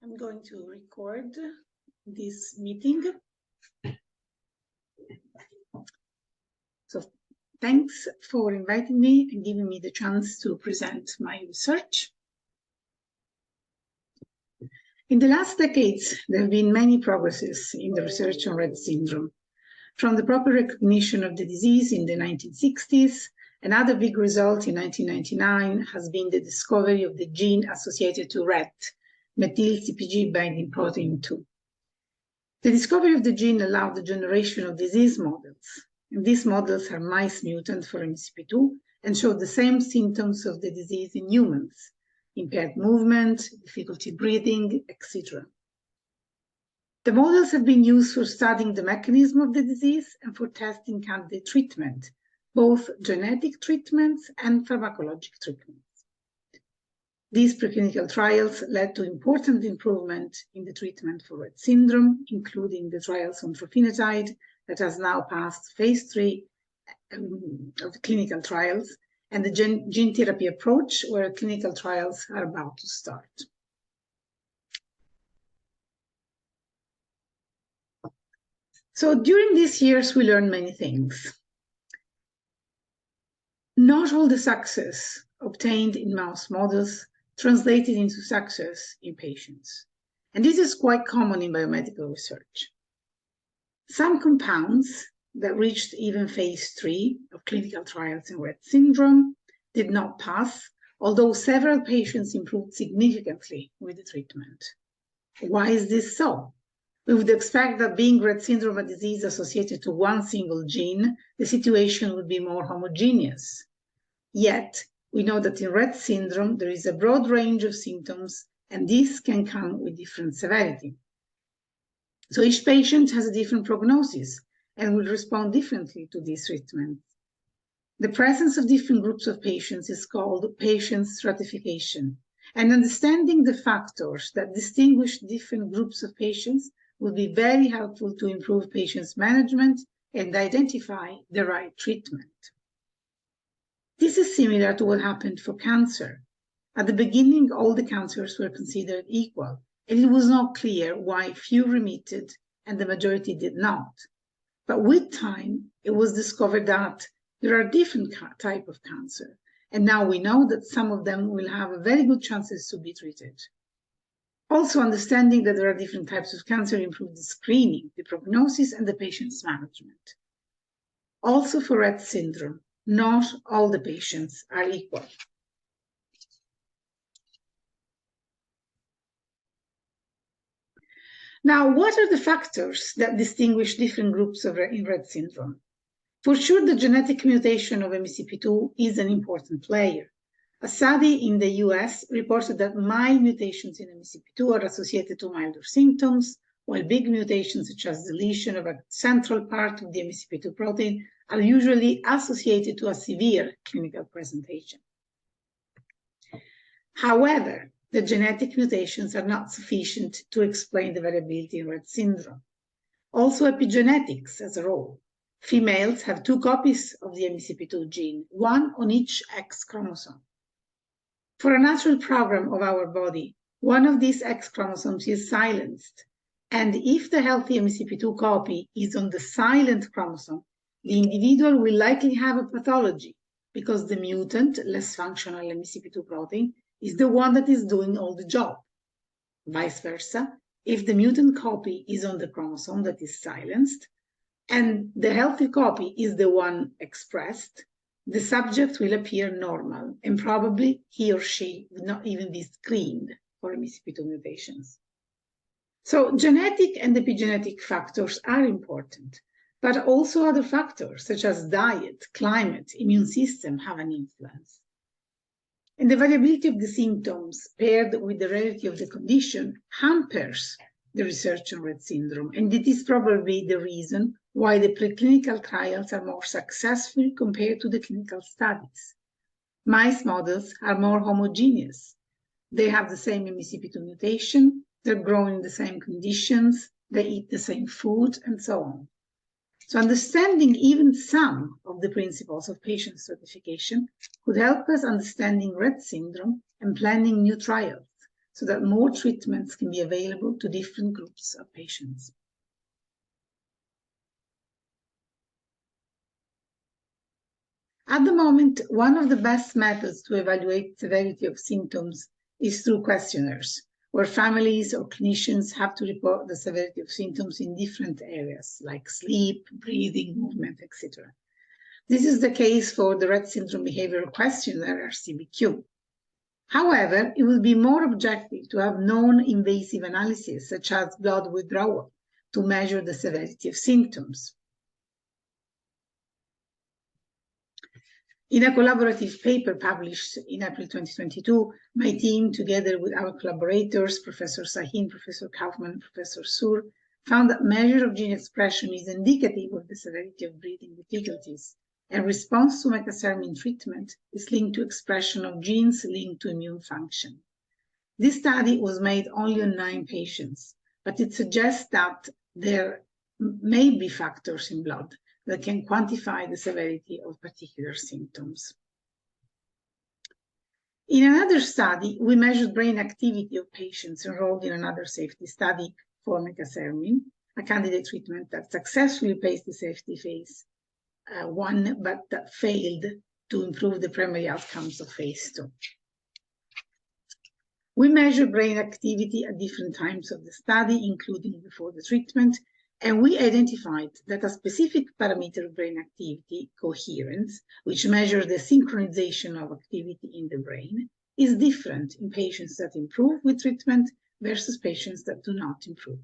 I'm going to record this meeting. So thanks for inviting me and giving me the chance to present my research. In the last decades, there have been many progresses in the research on Rett syndrome. From the proper recognition of the disease in the 1960s, another big result in 1999 has been the discovery of the gene associated to Rett, methyl-CpG binding protein 2. The discovery of the gene allowed the generation of disease models, and these models are mice mutant for MCP2 and show the same symptoms of the disease in humans: impaired movement, difficulty breathing, etc. The models have been used for studying the mechanism of the disease and for testing candidate treatment, both genetic treatments and pharmacologic treatments. These preclinical trials led to important improvement in the treatment for Rett syndrome, including the trials on trofinetide that has now passed phase 3 of the clinical trials, and the gene therapy approach, where clinical trials are about to start. So during these years, we learned many things. Not all the success obtained in mouse models translated into success in patients. And this is quite common in biomedical research. Some compounds that reached even phase 3 of clinical trials in Rett syndrome did not pass, although several patients improved significantly with the treatment. Why is this so? We would expect that being Rett syndrome a disease associated to one single gene, the situation would be more homogeneous. Yet, we know that in Rett syndrome, there is a broad range of symptoms, and these can come with different severity. So each patient has a different prognosis and will respond differently to this treatment. The presence of different groups of patients is called patient stratification, and understanding the factors that distinguish different groups of patients will be very helpful to improve patients' management and identify the right treatment. This is similar to what happened for cancer. At the beginning, all the cancers were considered equal, and it was not clear why few remitted and the majority did not. But with time, it was discovered that there are different types of cancer, and now we know that some of them will have a very good chances to be treated. Also, understanding that there are different types of cancer improves the screening, the prognosis, and the patient's management. Also for Rett syndrome, not all the patients are equal. Now, what are the factors that distinguish different groups in Rett syndrome? For sure, the genetic mutation of MCP2 is an important player. A study in the US reported that mild mutations in MCP2 are associated to milder symptoms, while big mutations such as deletion of a central part of the MCP2 protein are usually associated to a severe clinical presentation. However, the genetic mutations are not sufficient to explain the variability in Rett syndrome. Also, epigenetics has a role. Females have 2 copies of the MCP2 gene, 1 on each X chromosome. For a natural program of our body, one of these X chromosomes is silenced, and if the healthy MCP2 copy is on the silent chromosome, the individual will likely have a pathology because the mutant, less functional MCP2 protein is the one that is doing all the job. Vice versa, if the mutant copy is on the chromosome that is silenced, and the healthy copy is the one expressed, the subject will appear normal, and probably he or she would not even be screened for MCP2 mutations. So genetic and epigenetic factors are important, but also other factors such as diet, climate, immune system have an influence. And the variability of the symptoms paired with the rarity of the condition hampers the research on Rett syndrome, and it is probably the reason why the preclinical trials are more successful compared to the clinical studies. Mice models are more homogeneous. They have the same MCP2 mutation, they're growing in the same conditions, they eat the same food, and so on. So understanding even some of the principles of patient stratification could help us understanding Rett syndrome and planning new trials, so that more treatments can be available to different groups of patients. At the moment, one of the best methods to evaluate severity of symptoms is through questionnaires, where families or clinicians have to report the severity of symptoms in different areas, like sleep, breathing, movement, etc. This is the case for the Rett Syndrome Behavioral Questionnaire, RCBQ. However, it will be more objective to have non-invasive analysis, such as blood withdrawal, to measure the severity of symptoms. In a collaborative paper published in April 2022, my team, together with our collaborators, Professor Sahin, Professor Kaufman, and Professor Sur, found that measure of gene expression is indicative of the severity of breathing difficulties, and response to methasermin treatment is linked to expression of genes linked to immune function. This study was made only on 9 patients, but it suggests that there may be factors in blood that can quantify the severity of particular symptoms. In another study, we measured brain activity of patients enrolled in another safety study for methasermin, a candidate treatment that successfully passed the safety phase 1, but that failed to improve the primary outcomes of phase 2. We measured brain activity at different times of the study, including before the treatment, and we identified that a specific parameter of brain activity, coherence, which measures the synchronization of activity in the brain, is different in patients that improve with treatment versus patients that do not improve.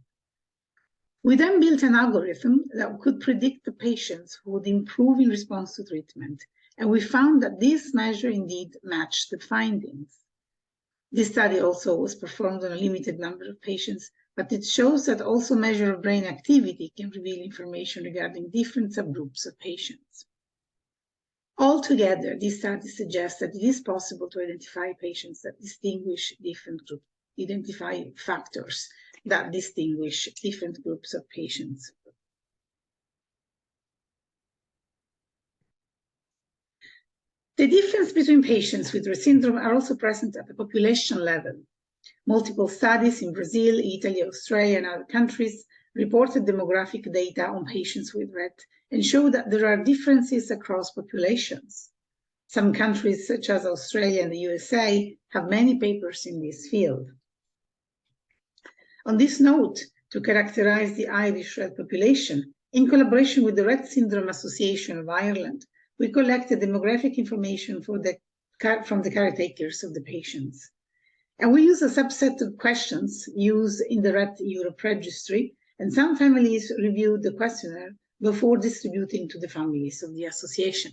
We then built an algorithm that could predict the patients who would improve in response to treatment, and we found that this measure indeed matched the findings. This study also was performed on a limited number of patients, but it shows that also measure of brain activity can reveal information regarding different subgroups of patients. Altogether, this study suggests that it is possible to identify patients that distinguish different groups, identify factors that distinguish different groups of patients. The difference between patients with Rett syndrome are also present at the population level. Multiple studies in Brazil, Italy, Australia, and other countries reported demographic data on patients with Rett and show that there are differences across populations. Some countries, such as Australia and the USA, have many papers in this field. On this note, to characterize the Irish Rett population, in collaboration with the Rett Syndrome Association of Ireland, we collected demographic information from the caretakers of the patients. And we use a subset of questions used in the Rett Europe registry, and some families reviewed the questionnaire before distributing to the families of the association.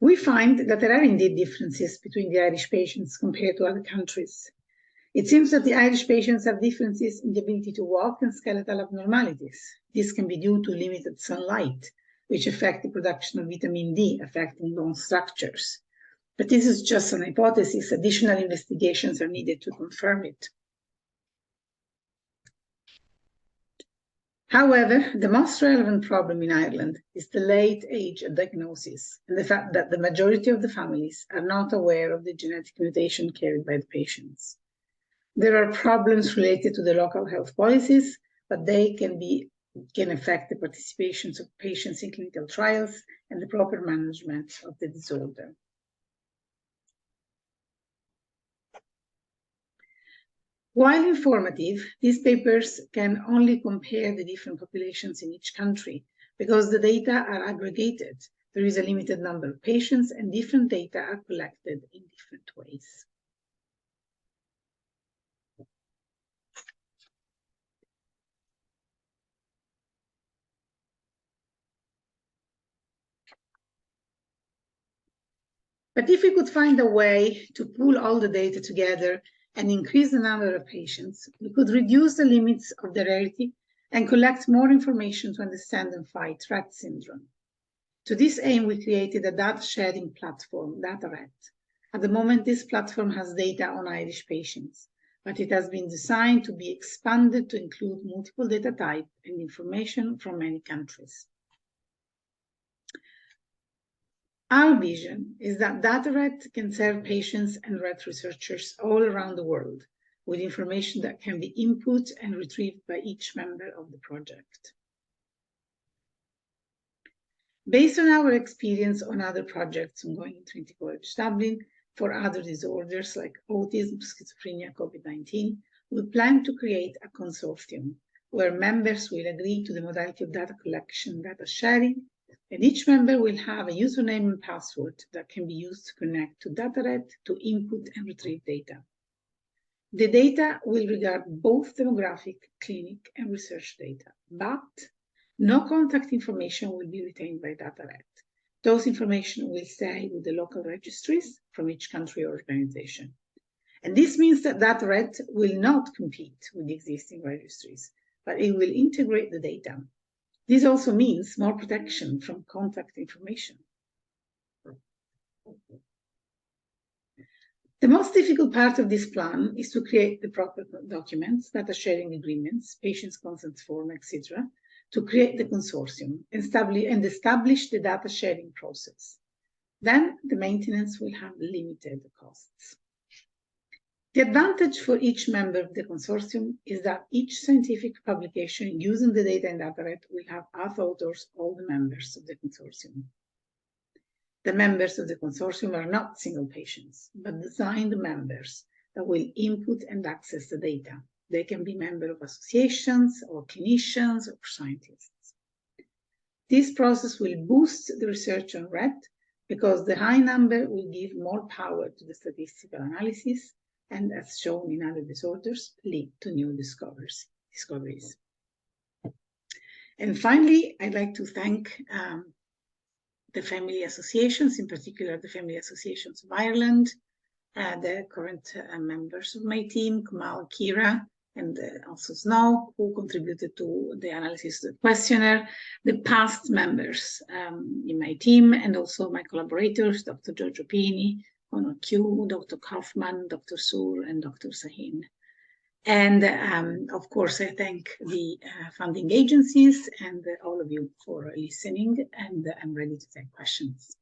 We find that there are indeed differences between the Irish patients compared to other countries. It seems that the Irish patients have differences in the ability to walk and skeletal abnormalities. This can be due to limited sunlight, which affect the production of vitamin D, affecting bone structures. But this is just an hypothesis. Additional investigations are needed to confirm it. However, the most relevant problem in Ireland is the late age of diagnosis and the fact that the majority of the families are not aware of the genetic mutation carried by the patients. There are problems related to the local health policies, but they can affect the participation of patients in clinical trials and the proper management of the disorder. While informative, these papers can only compare the different populations in each country because the data are aggregated. There is a limited number of patients and different data are collected in different ways. But if we could find a way to pull all the data together and increase the number of patients, we could reduce the limits of the rarity and collect more information to understand and fight Rett syndrome. To this aim, we created a data sharing platform, DataRett. At the moment, this platform has data on Irish patients, but it has been designed to be expanded to include multiple data types and information from many countries. Our vision is that DataRett can serve patients and Rett researchers all around the world with information that can be input and retrieved by each member of the project. Based on our experience on other projects ongoing in Trinity College Dublin for other disorders like autism, schizophrenia, COVID-19, we plan to create a consortium where members will agree to the modality of data collection, data sharing, and each member will have a username and password that can be used to connect to DataRett to input and retrieve data. The data will regard both demographic, clinic, and research data, but no contact information will be retained by DataRett. Those information will stay with the local registries from each country or organization. And this means that DataRett will not compete with the existing registries, but it will integrate the data. This also means more protection from contact information. The most difficult part of this plan is to create the proper documents, data sharing agreements, patients' consent form, etc., to create the consortium and establish the data sharing process. Then the maintenance will have limited costs. The advantage for each member of the consortium is that each scientific publication using the data in DataRett will have as authors all the members of the consortium. The members of the consortium are not single patients, but designed members that will input and access the data. They can be members of associations or clinicians or scientists. This process will boost the research on Rett because the high number will give more power to the statistical analysis and, as shown in other disorders, lead to new discoveries. And finally, I'd like to thank the family associations, in particular the Family Associations of Ireland, the current members of my team, Kamal, Kira, and also Snow, who contributed to the analysis of the questionnaire, the past members in my team, and also my collaborators, Dr. Giorgio Pini, Honor Q, Dr. Kaufman, Dr. Sur, and Dr. Sahin. And of course, I thank the funding agencies and all of you for listening, and I'm ready to take questions.